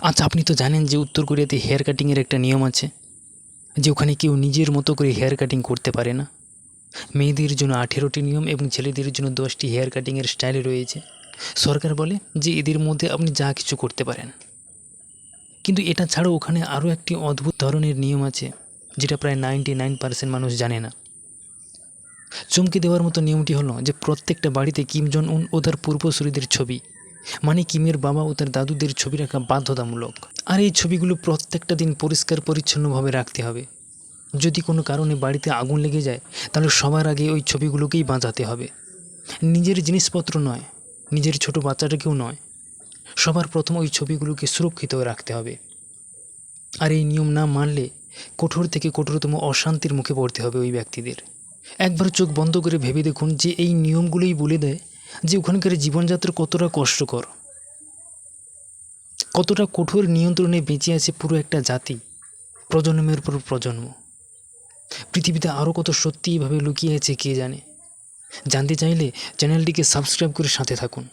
আচ্ছা, আপনি তো জানেন যে উত্তর কোরিয়াতে হেয়ার কাটিংয়ের একটা নিয়ম আছে, যে ওখানে কেউ নিজের মতো করে হেয়ার কাটিং করতে পারে না। মেয়েদের জন্য 18টি নিয়ম এবং ছেলেদের জন্য 10টি হেয়ার কাটিংয়ের স্টাইল রয়েছে। সরকার বলে যে এদের মধ্যে আপনি যা কিছু করতে পারেন। কিন্তু এটা ছাড়াও ওখানে আরও একটি অদ্ভুত ধরনের নিয়ম আছে, যেটা প্রায় 99% মানুষ জানে না। চমকে দেওয়ার মতো নিয়মটি হলো যে প্রত্যেকটা বাড়িতে কিম জন উন ও তার পূর্বসূরিদের ছবি, মানে কিমের বাবা ও তার দাদুদের ছবি রাখা বাধ্যতামূলক। আর এই ছবিগুলো প্রত্যেকটা দিন পরিষ্কার পরিচ্ছন্নভাবে রাখতে হবে। যদি কোনো কারণে বাড়িতে আগুন লেগে যায়, তাহলে সবার আগে ওই ছবিগুলোকেই বাঁচাতে হবে। নিজের জিনিসপত্র নয়, নিজের ছোট বাচ্চাটাকেও নয়, সবার প্রথম ওই ছবিগুলোকে সুরক্ষিত রাখতে হবে। আর এই নিয়ম না মানলে কঠোর থেকে কঠোরতম অশান্তির মুখে পড়তে হবে ওই ব্যক্তিদের। একবার চোখ বন্ধ করে ভেবে দেখুন যে এই নিয়মগুলোই বলে দেয় যে ওখানকার জীবনযাত্রা কতটা কষ্টকর, কতটা কঠোর নিয়ন্ত্রণে বেঁচে আছে পুরো একটা জাতি, প্রজন্মের পর প্রজন্ম। পৃথিবীতে আরও কত সত্যি এভাবে লুকিয়ে আছে কে জানে। জানতে চাইলে চ্যানেলটিকে সাবস্ক্রাইব করে সাথে থাকুন।